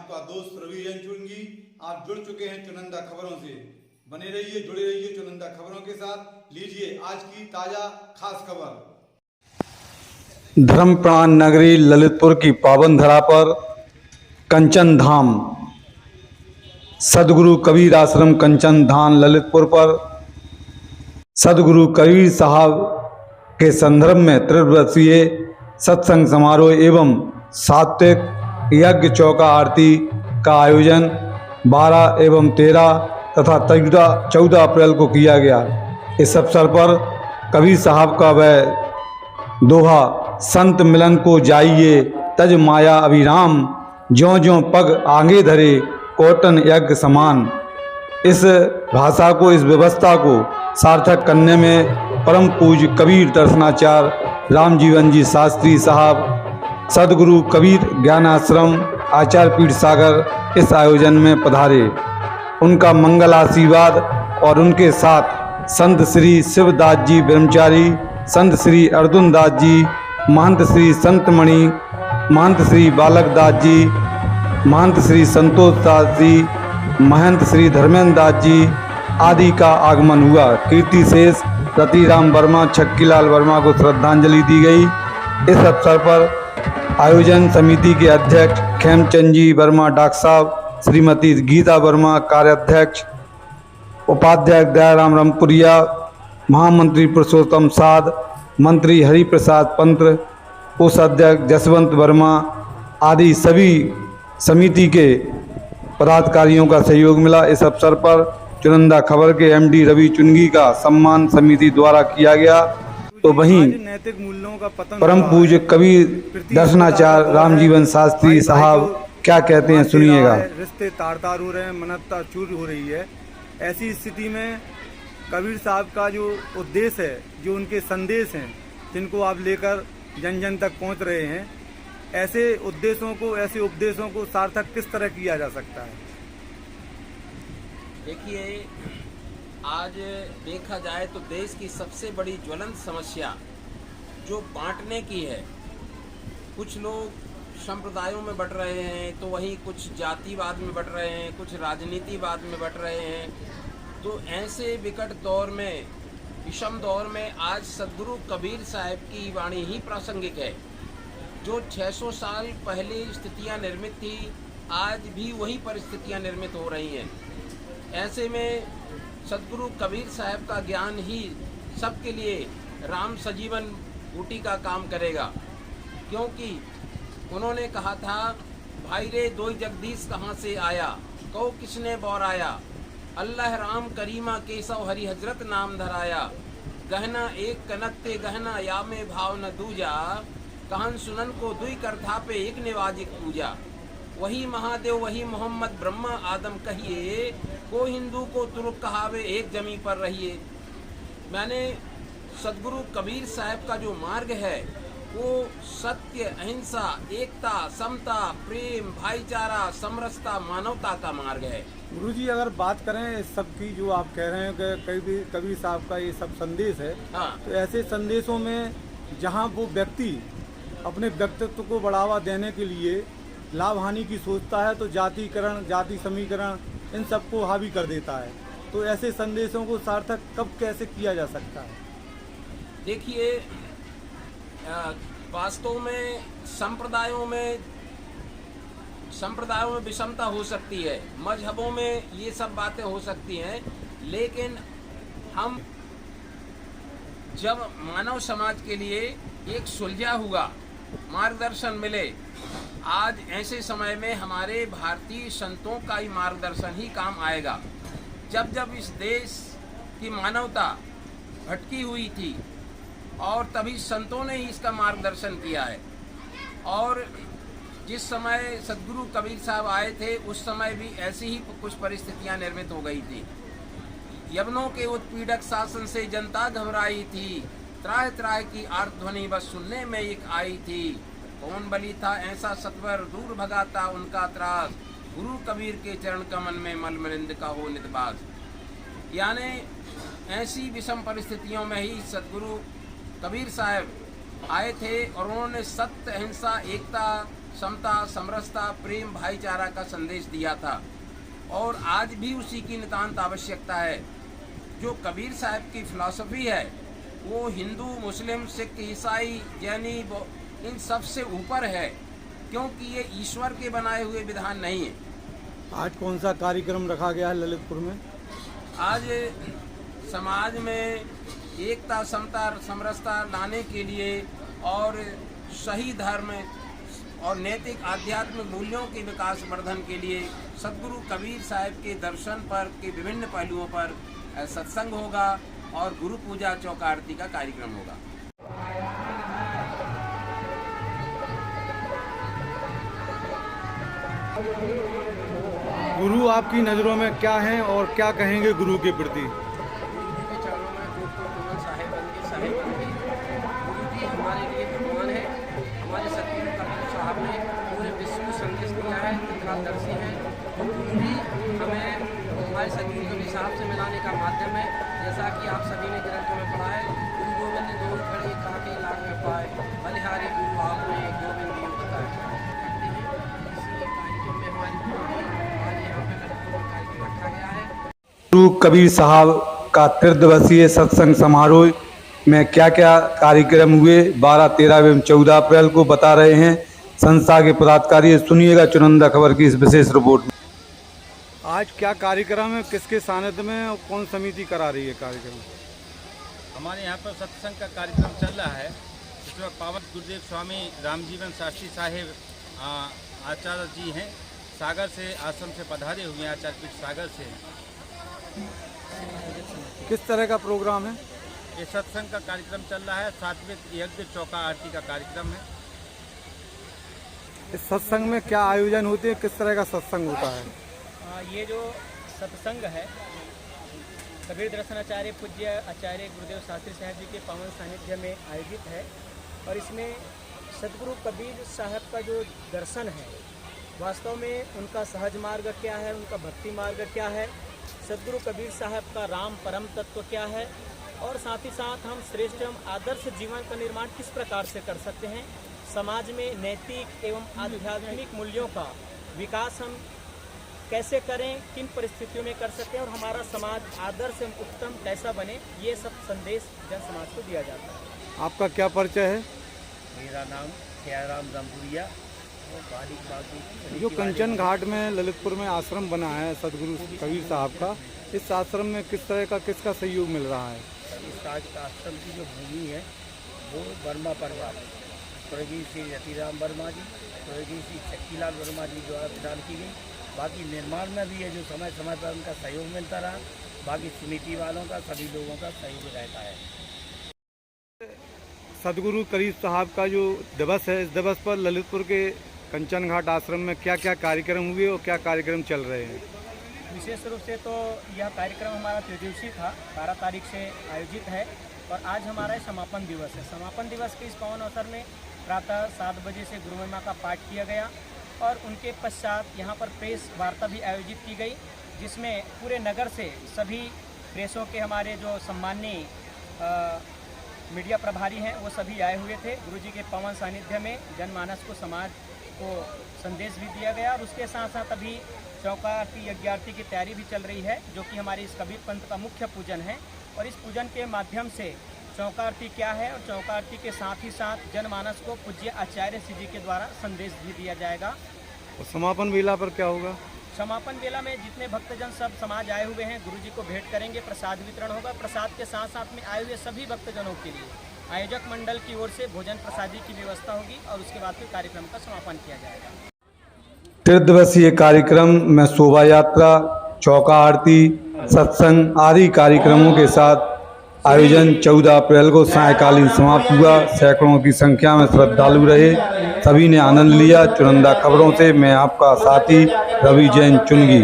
आपका दोस्त रवि चुनगी। आप जुड़ चुके हैं चुनिंदा खबरों से। बने रहिए, जुड़े रहिए चुनिंदा खबरों के साथ। लीजिए आज की ताजा खास खबर। धर्मप्राण नगरी ललितपुर की पावन धरा पर कंचन धाम सदगुरु कबीर आश्रम कंचन धाम ललितपुर पर सदगुरु कबीर साहब के संदर्भ में त्रिदिवसीय सत्संग समारोह एवं सात्विक यज्ञ चौका आरती का आयोजन 12 एवं 13 तथा 14 अप्रैल को किया गया। इस अवसर पर कबीर साहब का वह दोहा संत मिलन को जाइए तज माया अभिराम, ज्यों ज्यों पग आगे धरे कोटन यज्ञ समान। इस भाषा को, इस व्यवस्था को सार्थक करने में परम पूज्य कबीर दर्शनाचार्य रामजीवन जी शास्त्री साहब, सदगुरु कबीर ज्ञान आश्रम आचार्य पीठ सागर इस आयोजन में पधारे। उनका मंगल आशीर्वाद और उनके साथ संत श्री शिवदास जी ब्रह्मचारी, संत श्री अर्जुन दास जी, महंत श्री संतमणि, महंत श्री बालक दास जी, महंत श्री संतोष दास जी, महंत श्री धर्मेंद्र दास जी आदि का आगमन हुआ। कीर्ति शेष रतिराम वर्मा, छक्कीलाल वर्मा को श्रद्धांजलि दी गई। इस अवसर पर आयोजन समिति के अध्यक्ष खेमचंद जी वर्मा डॉक्टर साहब, श्रीमती गीता वर्मा कार्याध्यक्ष, उपाध्यक्ष दयाराम रामपुरिया, महामंत्री पुरुषोत्तम साध, मंत्री हरिप्रसाद पंत, कोषाध्यक्ष जसवंत वर्मा आदि सभी समिति के पदाधिकारियों का सहयोग मिला। इस अवसर पर चुनिंदा खबर के एमडी रवि चुनगी का सम्मान समिति द्वारा किया गया। तो वहीं नैतिक मूल्यों का पतन परम पूज्य कबीर दर्शनाचार्य रामजीवन शास्त्री साहब क्या कहते हैं, सुनिएगा। रिश्ते तार तार हो रहे हैं, मनता चूर हो रही है। ऐसी स्थिति में कबीर साहब का जो उद्देश्य है, जो उनके संदेश हैं, जिनको आप लेकर जन जन तक पहुंच रहे हैं, ऐसे उद्देश्यों को, ऐसे उपदेशों को सार्थक किस तरह किया जा सकता है? देखिए, आज देखा जाए तो देश की सबसे बड़ी ज्वलंत समस्या जो बांटने की है। कुछ लोग संप्रदायों में बट रहे हैं, तो वहीं कुछ जातिवाद में बट रहे हैं, कुछ राजनीतिवाद में बट रहे हैं। तो ऐसे विकट दौर में, विषम दौर में आज सदगुरु कबीर साहब की वाणी ही प्रासंगिक है। जो 600 साल पहले स्थितियां निर्मित थी, आज भी वही परिस्थितियां निर्मित हो रही हैं। ऐसे में सदगुरु कबीर साहब का ज्ञान ही सबके लिए राम सजीवन बूटी का काम करेगा। क्योंकि उन्होंने कहा था, भाई रे दो जगदीश कहाँ से आया, कहो किसने बौराया, अल्लाह राम करीमा केसव हरि हजरत नाम धराया, गहना एक कनक ते गहना या में भाव न दूजा, कहन सुनन को दुई करथा पे एक निवाजिक पूजा, वही महादेव वही मोहम्मद ब्रह्मा आदम कहिए, को हिंदू को तुर्क कहावे एक जमी पर रहिए। मैंने सदगुरु कबीर साहब का जो मार्ग है वो सत्य, अहिंसा, एकता, समता, प्रेम, भाईचारा, समरसता, मानवता का मार्ग है। गुरुजी, अगर बात करें इस सब की, जो आप कह रहे हैं कि कबीर साहब का ये सब संदेश है, हाँ। तो ऐसे संदेशों में जहाँ वो व्यक्ति अपने व्यक्तित्व को बढ़ावा देने के लिए लाभ हानि की सोचता है, तो जातिकरण, जाति समीकरण, इन सबको हावी कर देता है। तो ऐसे संदेशों को सार्थक कब कैसे किया जा सकता है? देखिए, वास्तव में संप्रदायों में विषमता हो सकती है, मजहबों में ये सब बातें हो सकती हैं, लेकिन हम जब मानव समाज के लिए एक सुलझा हुआ मार्गदर्शन मिले, आज ऐसे समय में हमारे भारतीय संतों का ही मार्गदर्शन ही काम आएगा। जब जब इस देश की मानवता भटकी हुई थी और तभी संतों ने ही इसका मार्गदर्शन किया है। और जिस समय सदगुरु कबीर साहब आए थे, उस समय भी ऐसी ही कुछ परिस्थितियां निर्मित हो गई थी। यवनों के उत्पीड़क शासन से जनता घबराई थी, त्राह त्राह की आर्तध्वनि बस सुनने में एक आई थी, कौन बली था ऐसा सत्वर दूर भगाता उनका त्रास, गुरु कबीर के चरण कमल में मल मलिंद का हो नितबास। यानी ऐसी विषम परिस्थितियों में ही सदगुरु कबीर साहब आए थे और उन्होंने सत्य, अहिंसा, एकता, समता, समरसता, प्रेम, भाईचारा का संदेश दिया था और आज भी उसी की नितांत आवश्यकता है। जो कबीर साहब की फिलॉसफी है वो हिंदू, मुस्लिम, सिख, ईसाई, जैनी इन सब से ऊपर है, क्योंकि ये ईश्वर के बनाए हुए विधान नहीं है। आज कौन सा कार्यक्रम रखा गया है ललितपुर में? आज समाज में एकता, समता, समरसता लाने के लिए और सही धर्म और नैतिक आध्यात्मिक मूल्यों के विकास वर्धन के लिए सदगुरु कबीर साहब के दर्शन पर के विभिन्न पहलुओं पर सत्संग होगा और गुरु पूजा चौका आरती का कार्यक्रम होगा। गुरु आपकी नज़रों में क्या हैं और क्या कहेंगे गुरु के प्रति? हमारे लिए भगवान है। हमारे सतगुरु कबीर साहब ने पूरे विश्व को संदेश दिया है, दर्शी है। गुरु भी हमें हमारे सतगुरु कबीर साहब से मिलाने का माध्यम है। जैसा कि आप सभी ने ग्रंथों में पढ़ा है, गुरु गोविंद ने दो खड़े काके लाग में पाए, बलिहारी गुरु आपने गोविंद जी बताए। इसी कार्यक्रम में हमारी आज यहाँ पे कार्यक्रम रखा गया है। गुरु कबीर साहब का त्रिदिवसीय सत्संग समारोह में क्या क्या कार्यक्रम हुए 12, 13 एवं 14 अप्रैल को बता रहे हैं संस्था के पदाधिकारी। सुनिएगा चुनिंदा खबर की इस विशेष रिपोर्ट में। आज क्या कार्यक्रम है, किसके सानिध्य में और कौन समिति करा रही है कार्यक्रम? हमारे यहाँ पर सत्संग का कार्यक्रम चल रहा है, जिसमें पावन गुरुदेव स्वामी रामजीवन शास्त्री साहेब आचार्य जी हैं, सागर से आश्रम से पधारे हुए हैं, आचार्य पीठ सागर से। किस तरह का प्रोग्राम है? ये सत्संग का कार्यक्रम चल रहा है, सात्विक यज्ञ चौका आरती का कार्यक्रम है। इस सत्संग में क्या आयोजन होते हैं, किस तरह का सत्संग होता है? ये जो सत्संग है कबीर दर्शनाचार्य पूज्य आचार्य गुरुदेव शास्त्री साहब जी के पावन सानिध्य में आयोजित है और इसमें सदगुरु कबीर साहब का जो दर्शन है, वास्तव में उनका सहज मार्ग क्या है, उनका भक्ति मार्ग क्या है, सदगुरु कबीर साहब का राम परम तत्व क्या है और साथ ही साथ हम श्रेष्ठ एवं आदर्श जीवन का निर्माण किस प्रकार से कर सकते हैं, समाज में नैतिक एवं आध्यात्मिक मूल्यों का विकास हम कैसे करें, किन परिस्थितियों में कर सकते हैं और हमारा समाज आदर्श एवं उत्तम कैसा बने, ये सब संदेश जन समाज को दिया जाता है। आपका क्या परिचय है? मेरा नाम खयाराम रामपुरिया। जो कंचन घाट में ललितपुर में आश्रम बना है सदगुरु कबीर साहब का, इस आश्रम में किस तरह का किसका सहयोग मिल रहा है? इस आश्रम की जो भूमि है वो वर्मा परिवार, स्वर्गीय श्री रतिराम वर्मा जी, स्वर्गीय श्री शक्तिलाल वर्मा जी द्वारा प्रदान की गई। बाकी निर्माण में भी है जो समय समय पर उनका सहयोग मिलता रहा, बाकी समिति वालों का, सभी लोगों का सहयोग रहता है। सदगुरु कबीर साहब का जो दिवस है, इस दिवस पर ललितपुर के कंचन घाट आश्रम में क्या क्या कार्यक्रम हुए और क्या कार्यक्रम चल रहे हैं? विशेष रूप से तो यह कार्यक्रम हमारा त्रिदिवसीय था, 12 तारीख से आयोजित है और आज हमारा समापन दिवस है। समापन दिवस के इस पावन अवसर में प्रातः 7 बजे से गुरु महिमा का पाठ किया गया और उनके पश्चात यहाँ पर प्रेस वार्ता भी आयोजित की गई, जिसमें पूरे नगर से सभी प्रेसों के हमारे जो सम्माननीय मीडिया प्रभारी हैं वो सभी आए हुए थे। गुरुजी के पवन सानिध्य में जनमानस को, समाज को संदेश भी दिया गया और उसके साथ साथ अभी चौका आरती, यज्ञ आरती की तैयारी भी चल रही है, जो कि हमारे इस कबीर पंथ का मुख्य पूजन है और इस पूजन के माध्यम से चौका आरती क्या है और चौका आरती के साथ ही साथ जनमानस को पूज्य आचार्य श्री जी के द्वारा संदेश भी दिया जाएगा। और समापन वेला पर क्या होगा? समापन वेला में जितने भक्तजन सब समाज आए हुए हैं गुरुजी को भेंट करेंगे, प्रसाद वितरण होगा। प्रसाद के साथ साथ में आए हुए सभी भक्तजनों के लिए आयोजक मंडल की ओर से भोजन प्रसादी की व्यवस्था होगी और उसके बाद फिर कार्यक्रम का समापन किया जाएगा। त्रिदिवसीय कार्यक्रम में शोभा यात्रा, चौका आरती, सत्संग आदि कार्यक्रमों के साथ आयोजन 14 अप्रैल को सायंकालीन समाप्त हुआ। सैकड़ों की संख्या में श्रद्धालु रहे, सभी ने आनंद लिया। चुनिंदा खबरों से मैं आपका साथी रवि जैन चुनगी।